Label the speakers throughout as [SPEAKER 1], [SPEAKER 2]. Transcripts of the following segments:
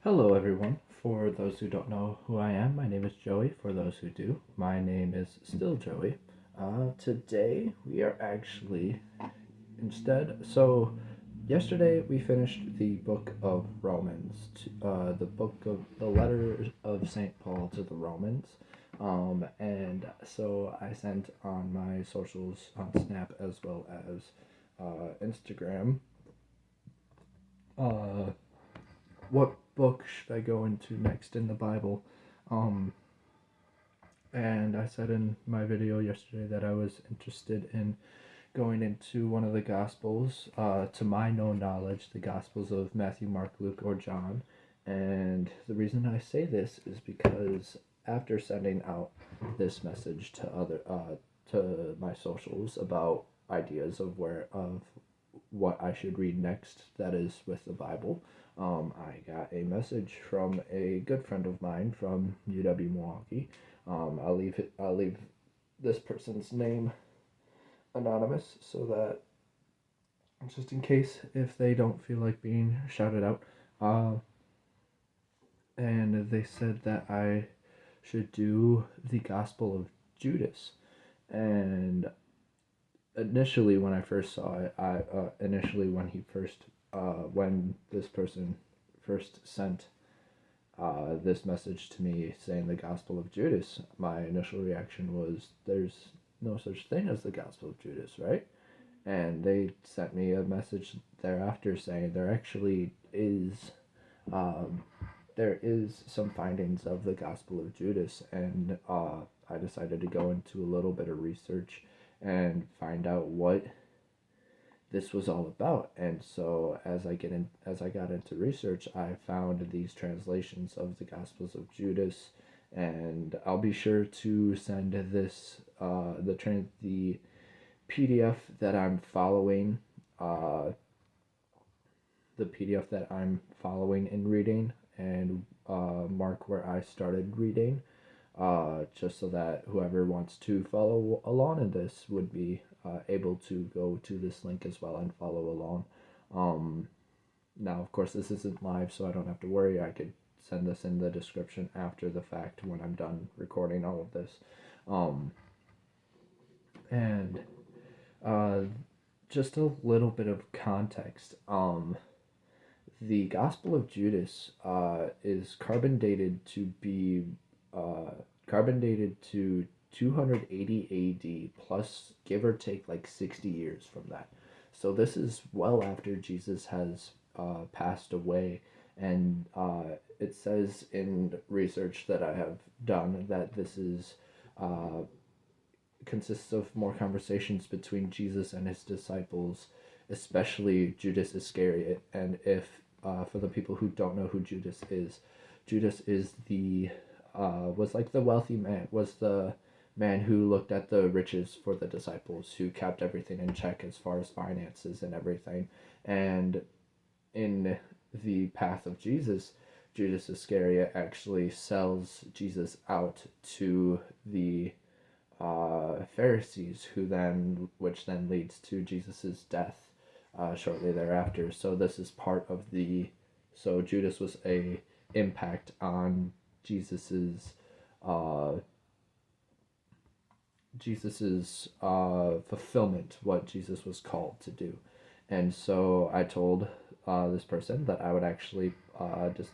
[SPEAKER 1] Hello, everyone. For those who don't know who I am, my name is Joey. For those who do, my name is still Joey. Today, we are actually yesterday we finished the book of Romans, the book of the letter of St. Paul to the Romans. And so I sent on my socials on Snap as well as Instagram uh, what book should I go into next in the Bible? Um, and I said in my video yesterday that I was interested in going into one of the Gospels, to my known knowledge, the Gospels of Matthew, Mark, Luke, or John. And the reason I say this is because after sending out this message to my socials about ideas of what I should read next, that is with the Bible, I got a message from a good friend of mine from UW Milwaukee. I'll leave this person's name anonymous so that just in case if they don't feel like being shouted out. Uh, and they said that I should do the Gospel of Judas. And initially, when I first saw it, when this person first sent this message to me saying the Gospel of Judas, my initial reaction was, "There's no such thing as the Gospel of Judas, right?" And they sent me a message thereafter saying um, there is some findings of the Gospel of Judas, and I decided to go into a little bit of research and find out what this was all about. And so as I got into research, I found these translations of the Gospels of Judas, and I'll be sure to send the PDF that I'm following, uh, the PDF that I'm following and reading, and mark where I started reading, just so that whoever wants to follow along in this would be able to go to this link as well and follow along. Now, of course, this isn't live, so I don't have to worry. I could send this in the description after the fact when I'm done recording all of this. And uh, just a little bit of context. The Gospel of Judas is carbon dated to 280 AD plus give or take like 60 years from that. So this is well after Jesus has passed away, and it says in research that I have done that this is uh, consists of more conversations between Jesus and his disciples, especially Judas Iscariot. And if for the people who don't know who Judas is the was like the wealthy man, was the man who looked at the riches for the disciples, who kept everything in check as far as finances and everything. And in the path of Jesus, Judas Iscariot actually sells Jesus out to the Pharisees, which then leads to Jesus's death shortly thereafter. So this is part of so Judas was a impact on Jesus's uh, fulfillment, what Jesus was called to do. And so I told this person that I would actually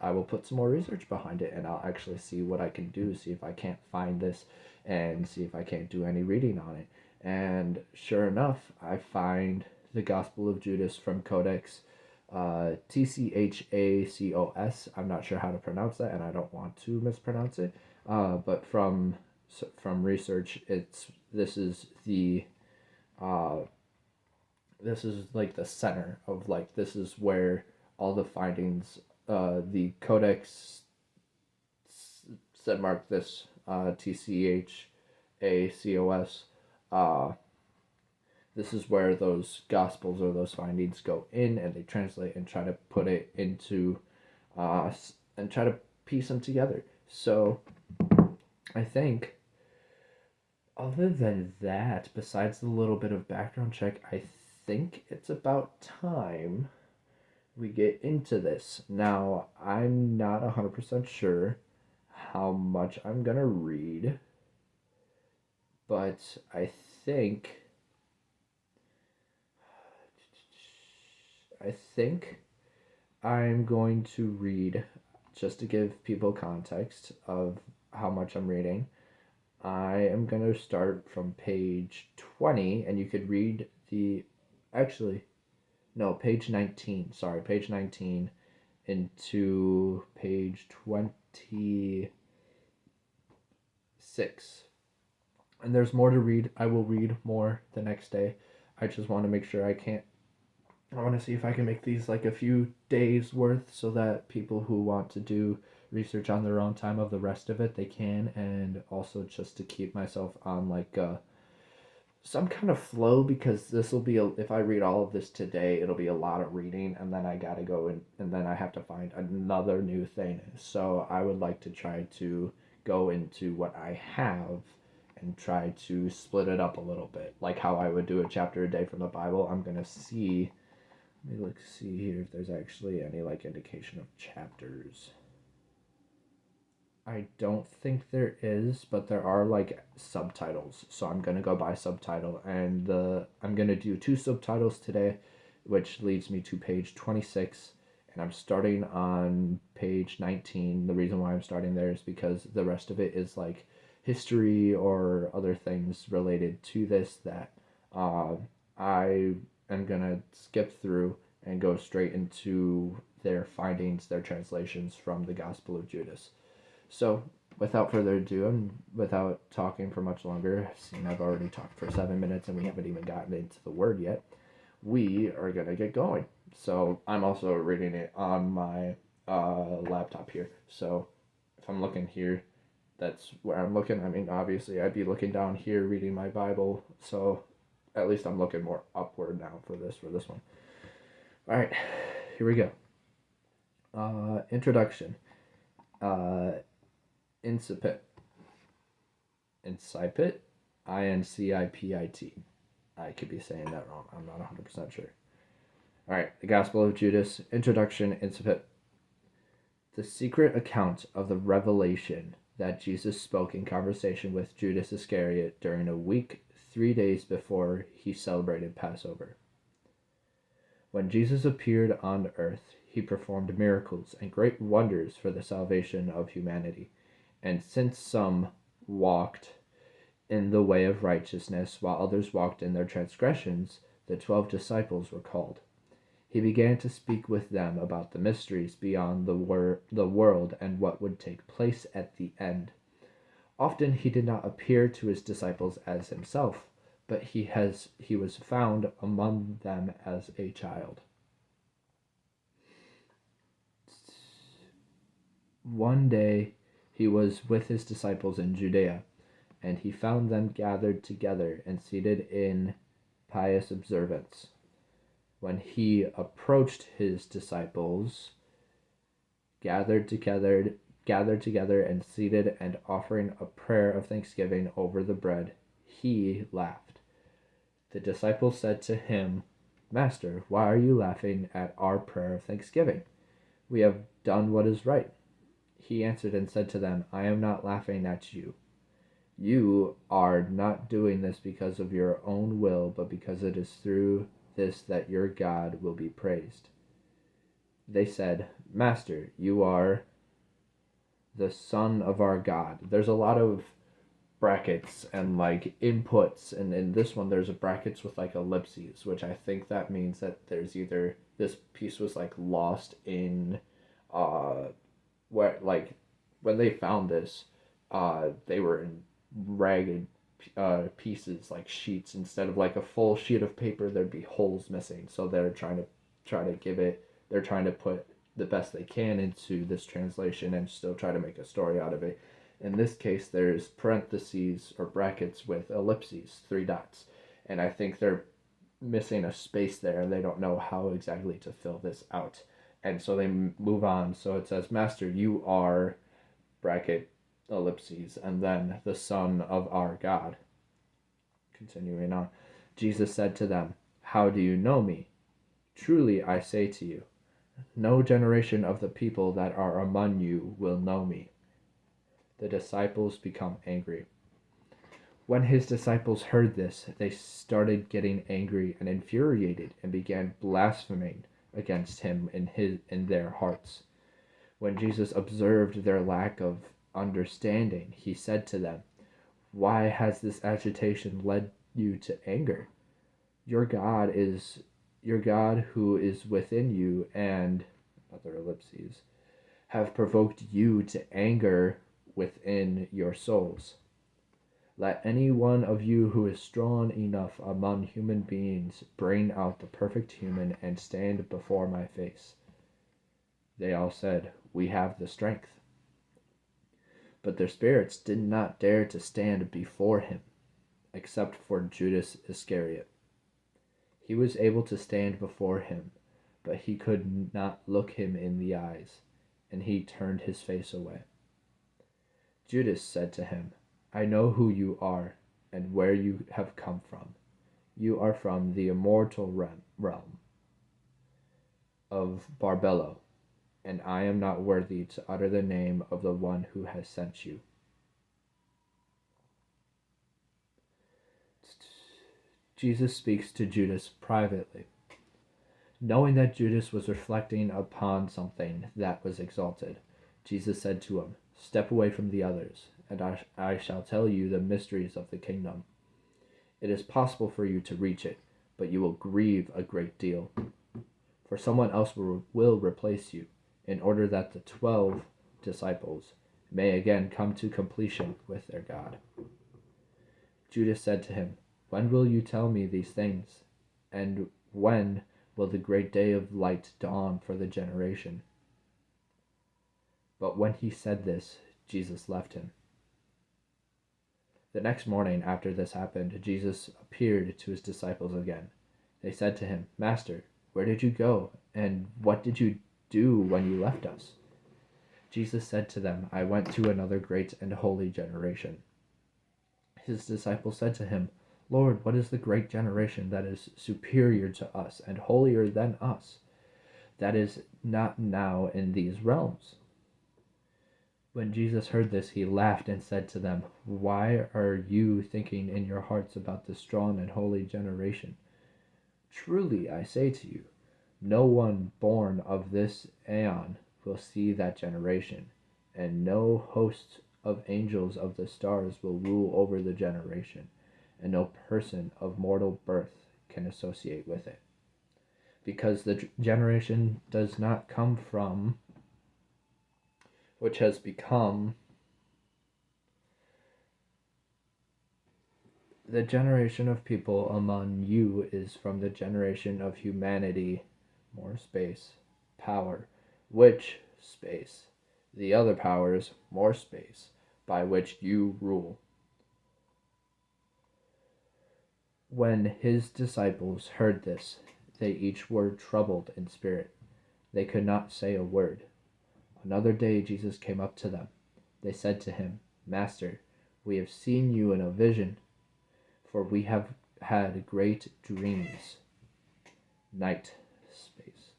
[SPEAKER 1] I will put some more research behind it, and I'll actually see what I can do, see if I can't find this, and see if I can't do any reading on it. And sure enough, I find the Gospel of Judas from Codex Tchacos. I'm not sure how to pronounce that, and I don't want to mispronounce it. But from research, uh, this is like the center of like this is where all the findings, the Codex said mark this Tchacos. Uh, this is where those gospels or those findings go in, and they translate and try to put it into and try to piece them together. So I think other than that, besides the little bit of background check, I think it's about time we get into this. Now, I'm not 100% sure how much I'm going to read, but think I think I'm going to read, just to give people context of how much I'm reading. I am going to start from page 20, and you could read actually, no, page 19. Sorry, page 19 into page 26. And there's more to read. I will read more the next day. I just want to make sure I want to see if I can make these like a few days worth so that people who want to do research on their own time of the rest of it, they can. And also just to keep myself on like some kind of flow, because this will be if I read all of this today, it'll be a lot of reading, and then I gotta go and then I have to find another new thing. So I would like to try to go into what I have and try to split it up a little bit, like how I would do a chapter a day from the Bible. I'm gonna see. Let me see here if there's actually any like indication of chapters. I don't think there is, but there are like subtitles. So I'm gonna go by subtitle, and I'm gonna do 2 subtitles today, which leads me to page 26, and I'm starting on page 19. The reason why I'm starting there is because the rest of it is like history or other things related to this that I am gonna skip through and go straight into their findings, their translations from the Gospel of Judas. So, without further ado, and without talking for much longer, seeing I've already talked for 7 minutes and we haven't even gotten into the word yet, we are going to get going. So, I'm also reading it on my laptop here. So, if I'm looking here, that's where I'm looking. I mean, obviously, I'd be looking down here reading my Bible. So, at least I'm looking more upward now for this one. All right, here we go. Introduction. Incipit. Incipit. INCIPIT. I could be saying that wrong. I'm not 100% sure. Alright, the Gospel of Judas. Introduction. Incipit. The secret account of the revelation that Jesus spoke in conversation with Judas Iscariot during a week 3 days before he celebrated Passover. When Jesus appeared on earth, he performed miracles and great wonders for the salvation of humanity. And since some walked in the way of righteousness, while others walked in their transgressions, the 12 disciples were called. He began to speak with them about the mysteries beyond the world and what would take place at the end. Often he did not appear to his disciples as himself, but he was found among them as a child. One day he was with his disciples in Judea, and he found them gathered together and seated in pious observance. When he approached his disciples, gathered together and seated and offering a prayer of thanksgiving over the bread, he laughed. The disciples said to him, "Master, why are you laughing at our prayer of thanksgiving? We have done what is right." He answered and said to them, "I am not laughing at you. You are not doing this because of your own will, but because it is through this that your God will be praised." They said, "Master, you are the Son of our God." There's a lot of brackets and like inputs, and in this one there's a brackets with like ellipses, which I think that means that there's either this piece was like lost in where like when they found this they were in ragged pieces, like sheets. Instead of like a full sheet of paper, there'd be holes missing, so they're trying to put the best they can into this translation and still try to make a story out of it. In this case, there's parentheses or brackets with ellipses, 3 dots, and I think they're missing a space there, and they don't know how exactly to fill this out, and so they move on. So it says, "Master, you are," bracket, ellipses, and then "the Son of our God." Continuing on, Jesus said to them, "How do you know me? Truly I say to you." No generation of the people that are among you will know me. The disciples become angry. When his disciples heard this, they started getting angry and infuriated and began blaspheming against him in their hearts. When Jesus observed their lack of understanding, he said to them, "Why has this agitation led you to anger? Your God who is within you and other ellipses have provoked you to anger within your souls. Let any one of you who is strong enough among human beings bring out the perfect human and stand before my face." They all said, "We have the strength." But their spirits did not dare to stand before him, except for Judas Iscariot. He was able to stand before him, but he could not look him in the eyes, and he turned his face away. Judas said to him, "I know who you are and where you have come from. You are from the immortal realm of Barbello, and I am not worthy to utter the name of the one who has sent you." Jesus speaks to Judas privately. Knowing that Judas was reflecting upon something that was exalted, Jesus said to him, "Step away from the others, and I shall tell you the mysteries of the kingdom. It is possible for you to reach it, but you will grieve a great deal. For someone else will replace you, in order that the 12 disciples may again come to completion with their God." Judas said to him, "When will you tell me these things? And when will the great day of light dawn for the generation?" But when he said this, Jesus left him. The next morning after this happened, Jesus appeared to his disciples again. They said to him, "Master, where did you go, and what did you do when you left us?" Jesus said to them, "I went to another great and holy generation." His disciples said to him, "Lord, what is the great generation that is superior to us and holier than us, that is not now in these realms?" When Jesus heard this, he laughed and said to them, "Why are you thinking in your hearts about the strong and holy generation? Truly, I say to you, no one born of this aeon will see that generation, and no host of angels of the stars will rule over the generation, and no person of mortal birth can associate with it. Because the generation does not come from which has become the generation of people among you is from the generation of humanity, more space, power, which space, the other powers, more space, by which you rule." When his disciples heard this, they each were troubled in spirit. They could not say a word. Another day Jesus came up to them. They said to him, "Master, we have seen you in a vision, for we have had great dreams." Night, space.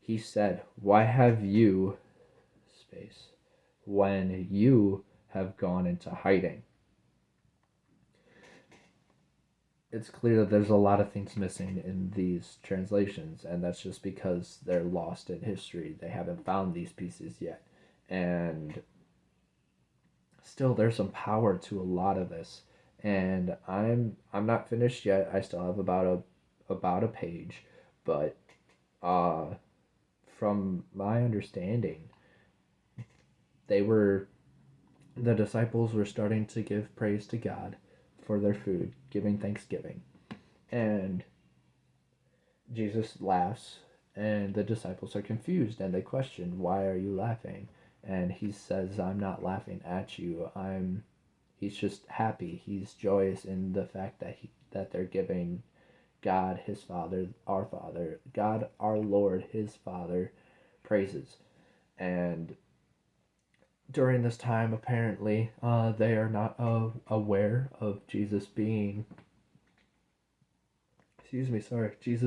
[SPEAKER 1] He said, "Why have you, space, when you have gone into hiding?" It's clear that there's a lot of things missing in these translations, and that's just because they're lost in history. They haven't found these pieces yet. And still, there's some power to a lot of this. And I'm not finished yet. I still have about a page, but from my understanding, the disciples were starting to give praise to God for their food, giving thanksgiving. And Jesus laughs, and the disciples are confused, and they question, "Why are you laughing?" And he says, "I'm not laughing at you. He's just happy. He's joyous in the fact that they're giving God, his Father, God, our Lord, his Father, praises." And during this time, apparently, they are not aware of Jesus being, Jesus